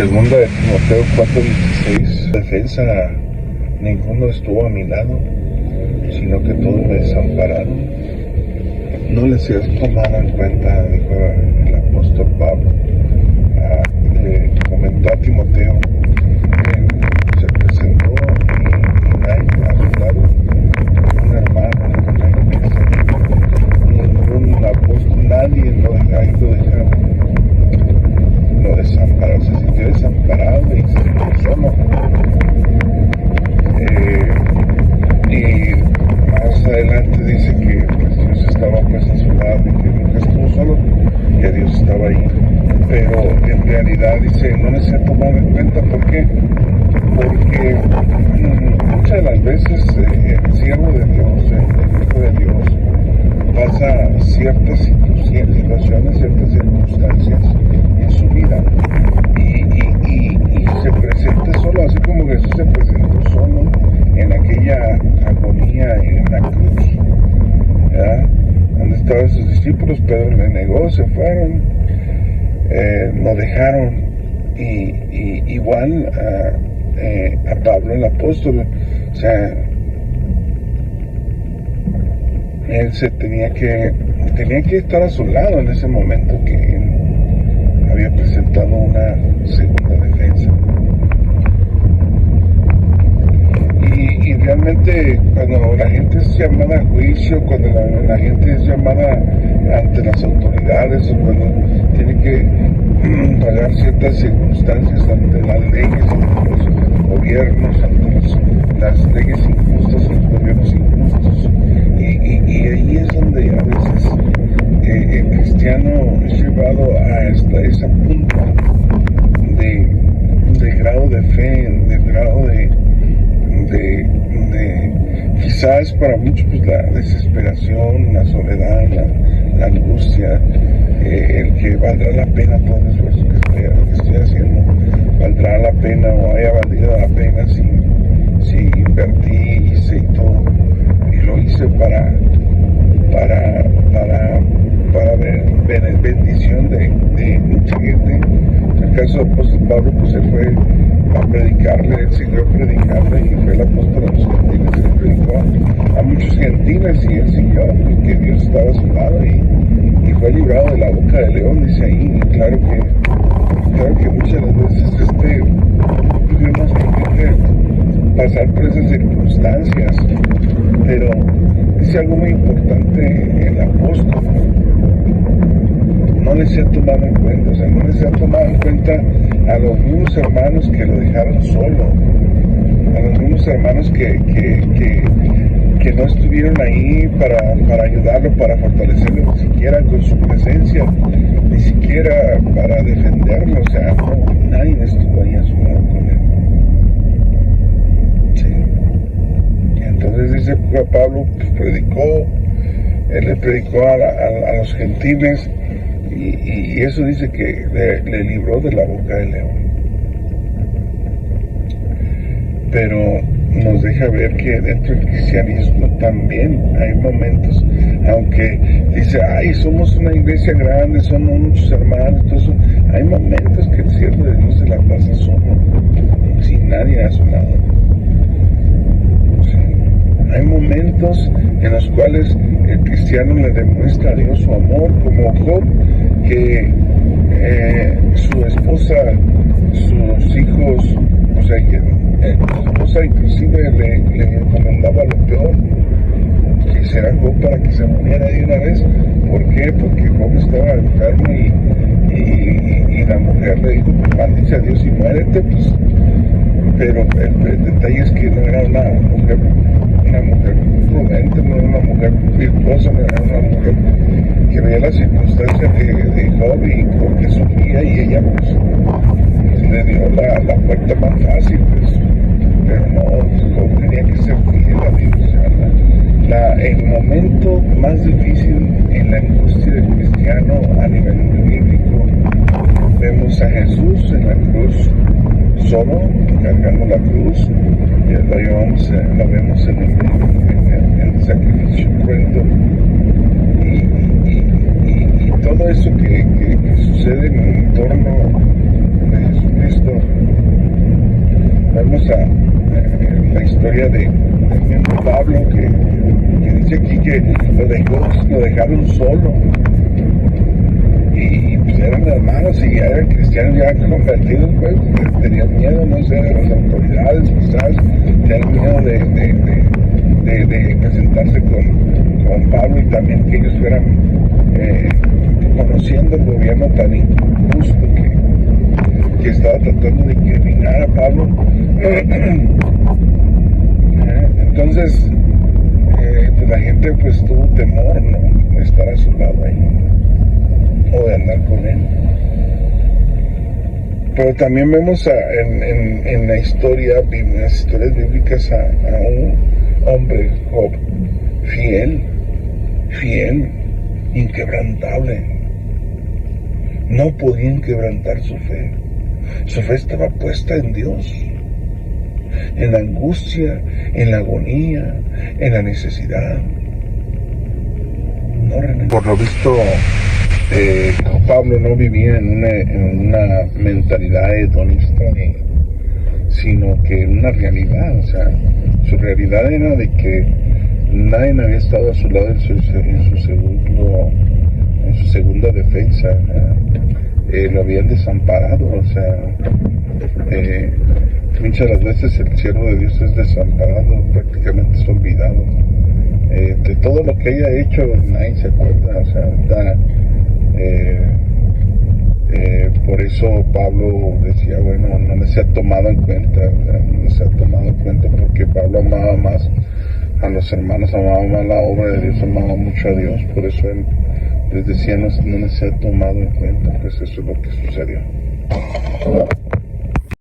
Segunda de Timoteo 4:16, defensa, ninguno estuvo a mi lado, sino que todos me desampararon. No les has tomado en cuenta, dijo el apóstol Pablo. Le comentó a Timoteo que se presentó y nadie a su lado, ningún hermano, ninguna iglesia, ningún apóstol, nadie lo desamparó, se sintió desamparado y se sintió solo. Y más adelante dice que pues, Dios estaba pues a su lado y que nunca estuvo solo, que Dios estaba ahí. Pero en realidad dice, no les he tomado en cuenta. ¿Por qué? Porque muchas de las veces el siervo de Dios, el hijo de Dios, pasa ciertas situaciones, ciertas circunstancias en su vida y se presenta solo, así como Jesús se presentó solo en aquella agonía en la cruz, ¿verdad? Donde estaban sus discípulos, Pedro le negó, se fueron, lo dejaron, y igual a Pablo el apóstol, o sea, él tenía que estar a su lado en ese momento que él había presentado una segunda defensa. Y realmente cuando la gente es llamada a juicio, cuando la gente es llamada ante las autoridades, o cuando tiene que pagar ciertas circunstancias ante las leyes, ante los gobiernos, ante las leyes injustas, los gobiernos injustos, y ahí es donde a veces el cristiano es llevado a ese punto de grado de fe, de grado de quizás para muchos pues, la desesperación, la soledad, la angustia, el que valdrá la pena todo el esfuerzo que estoy haciendo, valdrá la pena o haya valido la pena si invertí, hice y todo, y lo hice para bendición de mucha gente. En el caso del apóstol Pablo, pues se fue a predicarle, él siguió a predicarle y fue el apóstol a los gentiles, él predicó a muchos gentiles y él siguió porque Dios estaba a su lado y fue librado de la boca del león, dice ahí. Y claro que muchas veces tuvimos que pasar por esas circunstancias, pero dice algo muy importante el apóstol: no les he tomado en cuenta, o sea, no les he tomado en cuenta a los mismos hermanos que lo dejaron solo, a los mismos hermanos que no estuvieron ahí para ayudarlo, para fortalecerlo, ni siquiera con su presencia, ni siquiera para defenderlo, o sea, no, nadie estuvo ahí a su lado con él. Sí. Y entonces dice Pablo que él le predicó a los gentiles, y eso dice que le libró de la boca del león. Pero nos deja ver que dentro del cristianismo también hay momentos, aunque dice, ay, somos una iglesia grande, somos muchos hermanos, todo eso, hay momentos que el siervo de Dios se la pasa solo, sin nadie a su lado. Sí. Hay momentos en los cuales el cristiano le demuestra a Dios su amor, como Job, que su esposa, sus hijos, o sea, que su esposa inclusive le encomendaba lo peor, que será Job para que se muriera de una vez. ¿Por qué? Porque Job estaba enfermo y la mujer le dijo, maldice a Dios y muérete, pues. Pero el detalle es que no era una mujer prudente, no era una mujer virtuosa, no era una mujer que veía las circunstancias de Job y por qué sufría, y ella pues le dio la puerta más fácil, pues. Pero no, Job tenía que ser fiel a Dios. O sea, el momento más difícil en la angustia del cristiano a nivel bíblico, vemos a Jesús en la cruz, solo cargando la cruz, y lo vemos en el sacrificio cruento, y todo eso que sucede en el entorno de Jesucristo vemos la historia de Pablo, que dice aquí que lo dejaron solo. Y pues eran hermanos y ya eran cristianos, ya convertidos, pues tenían miedo, no sé, de las autoridades, quizás tenían miedo de presentarse con Pablo, y también que ellos fueran conociendo el gobierno tan injusto que estaba tratando de incriminar a Pablo. Entonces pues la gente pues tuvo temor, ¿no?, de estar a su lado ahí o de andar con él. Pero también vemos en la historia, en las historias bíblicas, a un hombre, Job, fiel, inquebrantable. No podía inquebrantar su fe. Su fe estaba puesta en Dios, en la angustia, en la agonía, en la necesidad. No, por lo visto, Pablo no vivía en una mentalidad hedonista, sino que en una realidad. O sea, su realidad era de que nadie había estado a su lado en su segunda defensa. Lo habían desamparado. O sea, muchas de las veces el siervo de Dios es desamparado, prácticamente es olvidado. De todo lo que haya hecho nadie se acuerda. O sea, por eso Pablo decía, bueno, no me se ha tomado en cuenta, no se ha tomado en cuenta, porque Pablo amaba más a los hermanos, amaba más la obra de Dios, amaba mucho a Dios. Por eso él les decía, no me se ha tomado en cuenta. Pues eso es lo que sucedió.